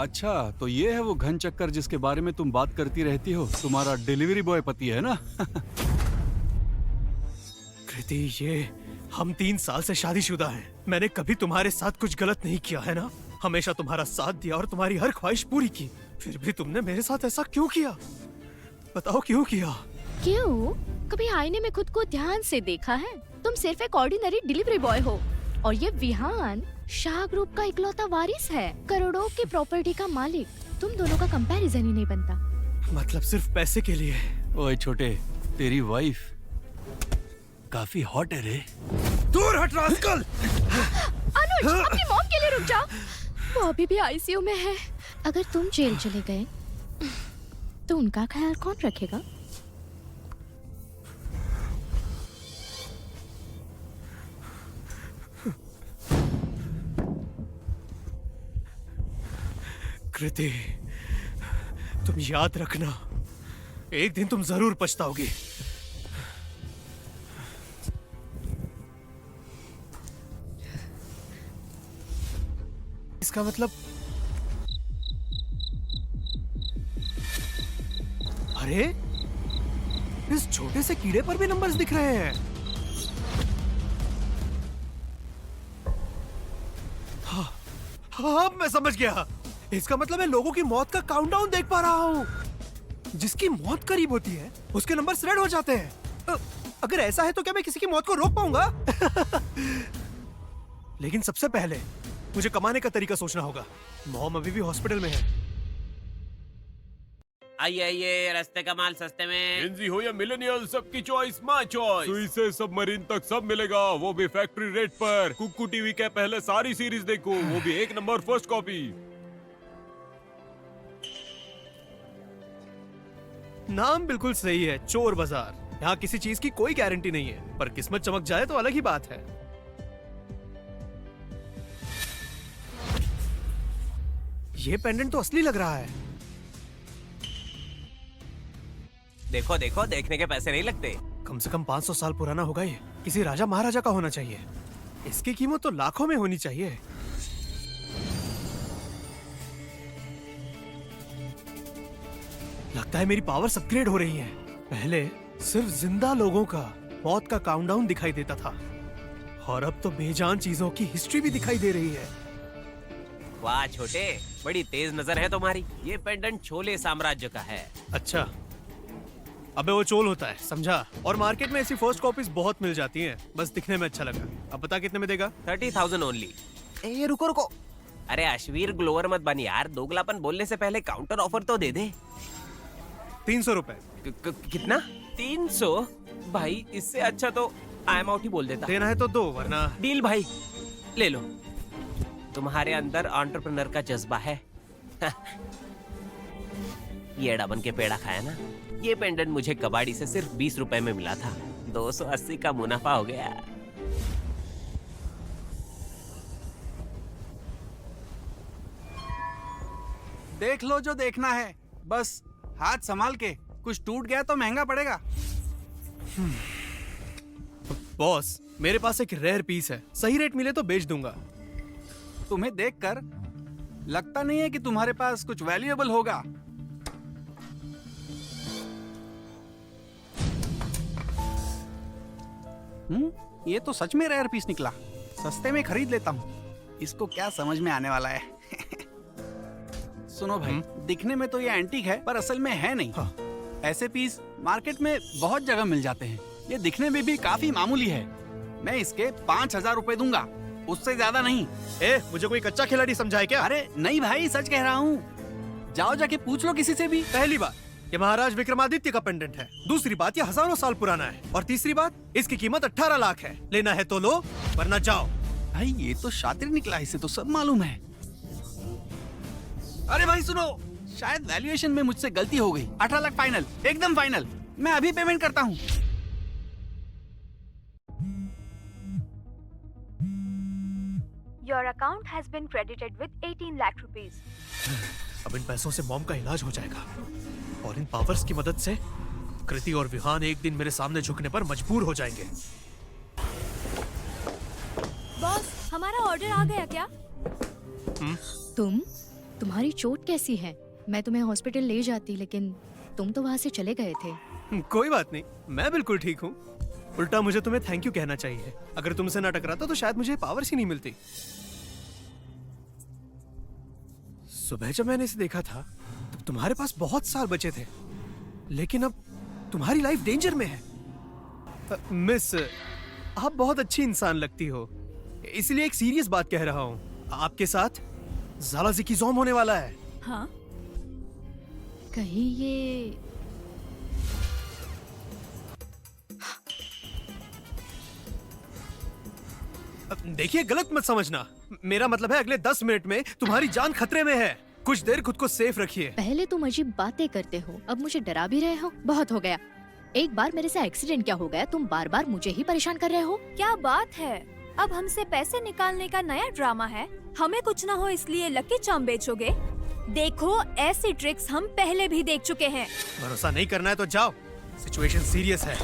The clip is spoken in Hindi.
अच्छा, तो ये है वो घन चक्कर जिसके बारे में तुम बात करती रहती हो। तुम्हारा डिलीवरी बॉय पति है ना? कृति, ये हम 3 साल से शादीशुदा हैं। मैंने कभी तुम्हारे साथ कुछ गलत नहीं किया है ना? हमेशा तुम्हारा साथ दिया और तुम्हारी हर ख्वाहिश पूरी की। फिर भी तुमने मेरे साथ ऐसा क्यों किया? बताओ क्यों किया? क्यों? कभी आईने में खुद को ध्यान से देखा है? तुम सिर्फ एक ऑर्डिनरी डिलीवरी बॉय हो और ये विहान शाह ग्रुप का इकलौता वारिस है, करोड़ों की प्रॉपर्टी का मालिक। तुम दोनों का कंपैरिजन ही नहीं बनता। मतलब सिर्फ पैसे के लिए? ओए छोटे, तेरी वाइफ काफी हॉट है रे। दूर हट रास्कल! अनुज, अपनी मॉम के लिए रुक जा। वो अभी भी आईसीयू में है। अगर तुम जेल चले गए तो उनका ख्याल कौन रखेगा? कृति, तुम याद रखना, एक दिन तुम जरूर पछताओगी। इसका मतलब, अरे इस छोटे से कीड़े पर भी नंबर्स दिख रहे हैं। हाँ, मैं समझ गया। इसका मतलब मैं लोगों की मौत का काउंटडाउन देख पा रहा हूँ। जिसकी मौत करीब होती है उसके नंबर्स रेड हो जाते हैं। अगर ऐसा है तो क्या मैं किसी की मौत को रोक पाऊंगा? लेकिन सबसे पहले मुझे कमाने का तरीका सोचना होगा। मॉम अभी भी हॉस्पिटल में है। आइए आइए, रास्ते का माल सस्ते में। जेनजी हो या मिलेनियल, सबकी चॉइस माय चॉइस। सुई से सबमरीन तक सब मिलेगा, वो भी फैक्ट्री रेट पर। कुक्कू टीवी के पहले सारी सीरीज देखो, वो भी 1 नंबर फर्स्ट कॉपी। नाम बिल्कुल सही है, चोर बाजार। यहाँ किसी चीज की कोई गारंटी नहीं है, पर किस्मत चमक जाए तो अलग ही बात है। ये पेंडेंट तो असली लग रहा है। देखो देखो, देखने के पैसे नहीं लगते। कम से कम 500 साल पुराना होगा ये। किसी राजा महाराजा का होना चाहिए। इसकी कीमत तो लाखों में होनी चाहिए। लगता है मेरी पावर्स अपग्रेड हो रही हैं। पहले सिर्फ जिंदा लोगों का मौत का काउंटडाउन दिखाई देता था और अब तो बेजान चीजों की हिस्ट्री भी दिखाई दे रही है। वाह छोटे, बड़ी तेज नजर है तुम्हारी। ये पेंडेंट छोले साम्राज्य का है। अच्छा, अबे वो चोल होता है, समझा? और मार्केट में ऐसी फर्स्ट कॉपीज बहुत मिल जाती हैं, बस दिखने में अच्छा लगा। अब बता कितने में देगा? 30,000 ओनली। ए रुको रुको। अरे अश्वीर, ग्लोअर मत बन यार। दोगलापन बोलने से पहले काउंटर ऑफर तो दे दे। 300 रुपए। कितना? 300? भाई इससे अच्छा तो आई एम आउट ही बोल देता। देना है तो दो, वरना डील भाई, ले लो। तुम्हारे अंदर एंटरप्रेन्योर का जज्बा है। ये बन के पेड़ा खाया ना। ये पेंडेंट मुझे कबाड़ी से सिर्फ 20 रुपए में मिला था। 280 का मुनाफा हो गया। देख लो जो देखना है, बस हाथ संभाल के। कुछ टूट गया तो महंगा पड़ेगा। बॉस, मेरे पास एक रेयर पीस है, सही रेट मिले तो बेच दूंगा। तुम्हें देखकर लगता नहीं है कि तुम्हारे पास कुछ वैल्यूएबल होगा। ये तो सच में रेयर पीस निकला। सस्ते में खरीद लेता हूँ। इसको क्या समझ में आने वाला है? सुनो भाई, दिखने में तो ये एंटीक है, पर असल में है नहीं। हाँ। ऐसे पीस मार्केट में बहुत जगह मिल जाते हैं। ये दिखने में भी काफी मामूली है। मैं इसके 5,000 रुपए दूंगा, उससे ज्यादा नहीं। मुझे कोई कच्चा खिलाड़ी समझाए क्या? अरे नहीं भाई, सच कह रहा हूँ। जाओ जाके पूछ लो किसी से भी। पहली बात, ये महाराज विक्रमादित्य का पेंडेंट है। दूसरी बात, ये हजारों साल पुराना है। और तीसरी बात, इसकी कीमत 18 लाख है। लेना है तो लो, वरना जाओ। भाई ये तो शातिर निकला, इसे तो सब मालूम है। अरे भाई सुनो, शायद वैल्यूएशन में मुझसे गलती हो गई। 18 लाख फाइनल, एकदम फाइनल। मैं अभी पेमेंट करता हूँ। Your account has been credited with 18 lakh rupees. अब इन पैसों से मॉम का इलाज हो जाएगा और इन पावर्स की मदद से कृति और विहान एक दिन मेरे सामने झुकने पर मजबूर हो जाएंगे। बॉस, हमारा ऑर्डर आ गया क्या? तुम तुम्हारी चोट कैसी है? मैं तुम्हें हॉस्पिटल ले जाती, लेकिन तुम तो वहाँ से चले गए थे। कोई बात नहीं, मैं बिल्कुल ठीक हूँ। उल्टा मुझे तुम्हें थैंक यू कहना चाहिए। अगर तुमसे ना टकराता तो शायद मुझे पावर्स ही नहीं मिलती। सुबह जब मैंने इसे देखा था तब तुम्हारे पास बहुत साल बचे थे, लेकिन अब तुम्हारी लाइफ डेंजर में है। मिस, आप बहुत अच्छी इंसान लगती हो, इसलिए एक सीरियस बात कह रहा हूँ। आपके साथ ज़ालाज़िकीज़ोम होने वाला है। हाँ? कहीं ये देखिए, गलत मत समझना। मेरा मतलब है अगले 10 मिनट में तुम्हारी जान खतरे में है। कुछ देर खुद को सेफ रखिए। पहले तुम अजीब बातें करते हो, अब मुझे डरा भी रहे हो। बहुत हो गया। एक बार मेरे से एक्सीडेंट क्या हो गया, तुम बार बार मुझे ही परेशान कर रहे हो। क्या बात है? अब हमसे पैसे निकालने का नया ड्रामा है? हमें कुछ ना हो इसलिए लकी चार्म बेचोगे? देखो, ऐसी ट्रिक्स हम पहले भी देख चुके हैं। भरोसा नहीं करना है तो जाओ, सिचुएशन सीरियस है।